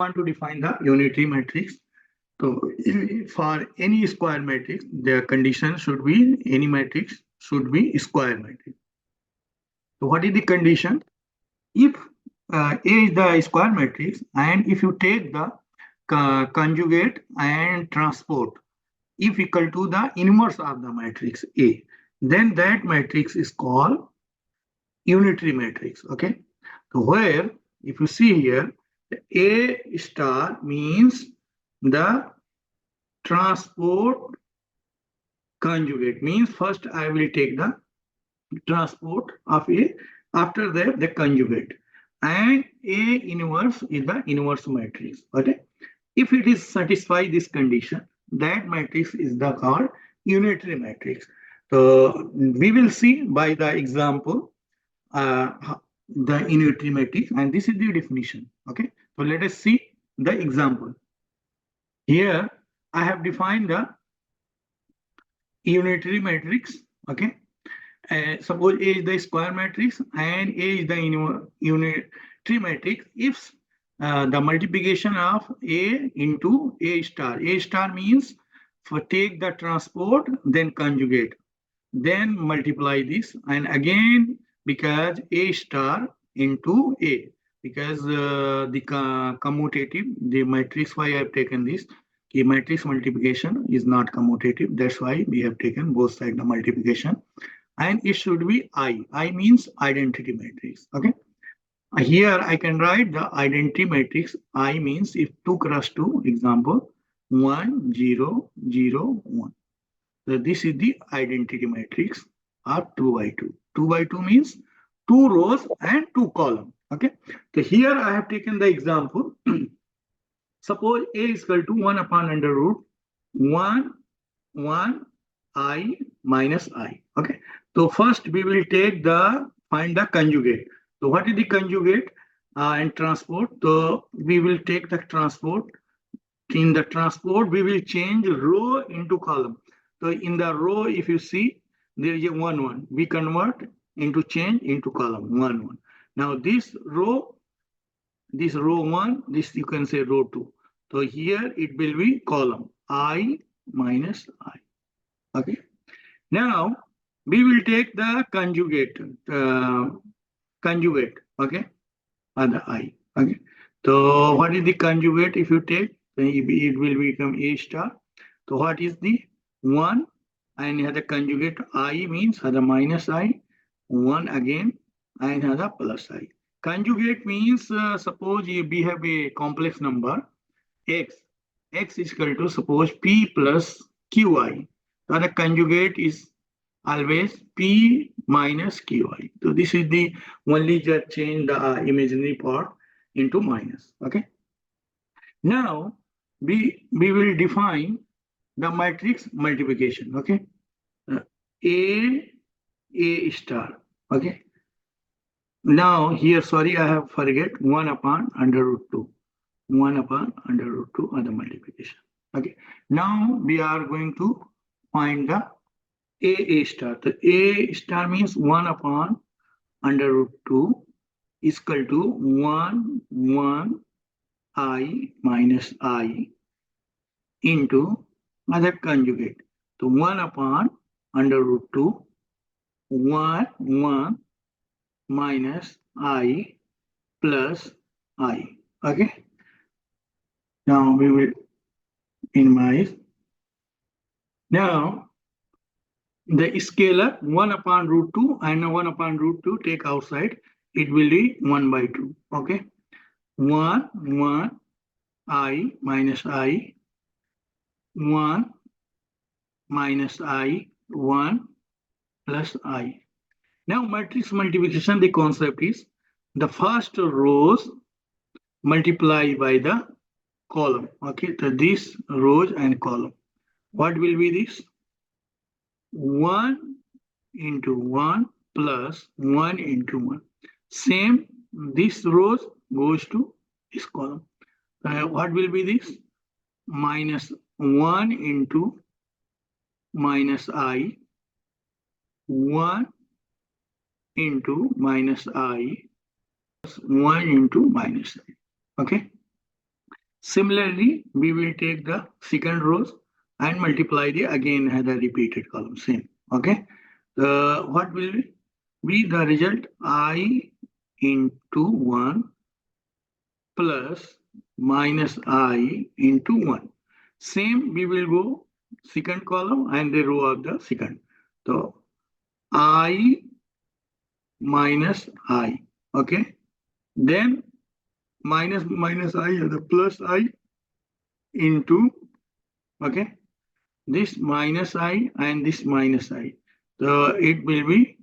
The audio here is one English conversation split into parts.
Want to define the unitary matrix. So for any square matrix, the condition should be any matrix should be square matrix. So what is the condition? If A is the square matrix and if you take the conjugate and transport if equal to the inverse of the matrix A, then that matrix is called unitary matrix. Okay. So where if you see here, A star means the transport conjugate means first I will take the transport of A, after that the conjugate, and A inverse is the inverse matrix. Okay. If it is satisfy this condition, that matrix is the called unitary matrix. So we will see by the example the unitary matrix, and this is the definition. Okay. So let us see the example. Here I have defined the unitary matrix. Okay. Suppose A is the square matrix and A is the unitary matrix. If the multiplication of A into A star means for take the transport, then conjugate, then multiply this, and again because A star into A, because the commutative, the matrix why I have taken this, the matrix multiplication is not commutative. That's why we have taken both sides the multiplication, and it should be I means identity matrix. Okay. Here I can write the identity matrix. I means if 2 cross 2, example 1, 0, 0, 1. So this is the identity matrix of 2 by 2. 2 by 2 means 2 rows and 2 columns. Okay. So here I have taken the example. Suppose A is equal to 1 upon under root 1, 1, I minus I. Okay. So first we will take the find the conjugate. So what is the conjugate and transport? So we will take the transport. In the transport, we will change row into column. So in the row, if you see, there is a 1, 1. We convert into change into column 1, 1. Now this row 1, this you can say row 2. So here it will be column I minus I. Okay. Now we will take the conjugate, okay, and the I. Okay. So what is the conjugate? If you take, then it will become A star. So what is the 1? And the conjugate I means the minus I, 1 again, and the plus I. Conjugate means suppose we have a complex number x. X is equal to suppose P plus QI. So the conjugate is always P minus QI. So this is the only just change the imaginary part into minus. Okay. Now we will define the matrix multiplication. Okay. A star. Okay. Now here, sorry, I have forget 1 upon under root 2. 1 upon under root 2 are the multiplication. Okay. Now we are going to find the A star. The A star means 1 upon under root 2 is equal to 1, 1, I minus I into other conjugate. So 1 upon under root 2, 1, 1 minus I plus I. Okay. Now we will minimize. Now the scalar 1 upon root 2 and 1 upon root 2 take outside, it will be 1 by 2. Okay. 1, 1, I minus I, 1 minus I, 1 plus I. Now matrix multiplication, the concept is the first rows multiply by the column. Okay, so this rows and column. What will be this? 1 into 1 plus 1 into 1. Same, this rows goes to this column. What will be this? Minus 1 into minus I, 1 into minus I, plus 1 into minus I. Okay. Similarly, we will take the second rows and multiply the again the repeated column. Same. Okay. What will be the result? I into 1 plus minus I into 1. Same, we will go second column and the row of the second. So I minus I. Okay. Then minus I the plus I into, okay, this minus I and this minus I. So it will be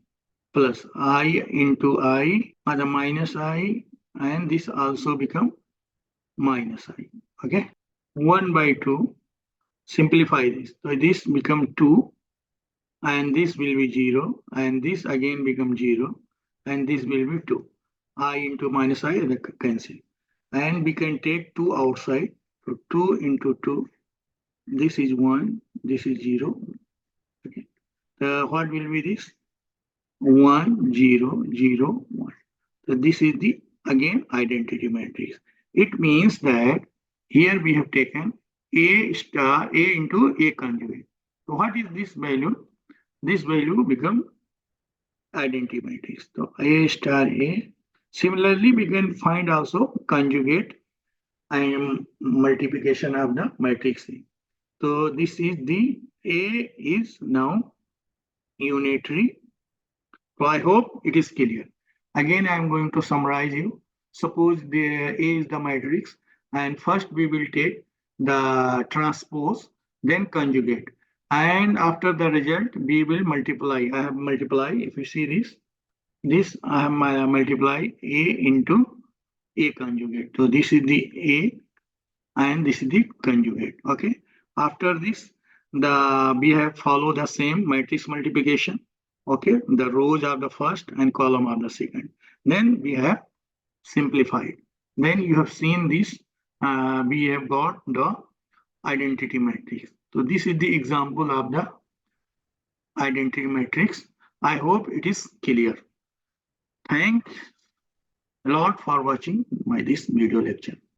plus I into I or the minus I, and this also become minus I. Okay. 1 by 2. Simplify this. So this become 2 and this will be 0 and this again become 0 and this will be 2. I into minus I the cancel. And we can take 2 outside. So 2 into 2. This is 1. This is 0. Okay. What will be this? 1, 0, 0, 1. So this is the again identity matrix. It means that here we have taken A star A into A conjugate. So what is this value? This value become identity matrix. So A star A. Similarly, we can find also conjugate and multiplication of the matrix A. So this is the A is now unitary. So I hope it is clear. Again, I am going to summarize you. Suppose the A is the matrix, and first we will take the transpose, then conjugate. And after the result, we will multiply. I have multiply. If you see this I have multiply A into A conjugate. So this is the A and this is the conjugate. Okay. After this, we have follow the same matrix multiplication. Okay, the rows are the first and column are the second. Then we have simplified. Then you have seen this. We have got the identity matrix. So this is the example of the identity matrix. I hope it is clear. Thanks a lot for watching this video lecture.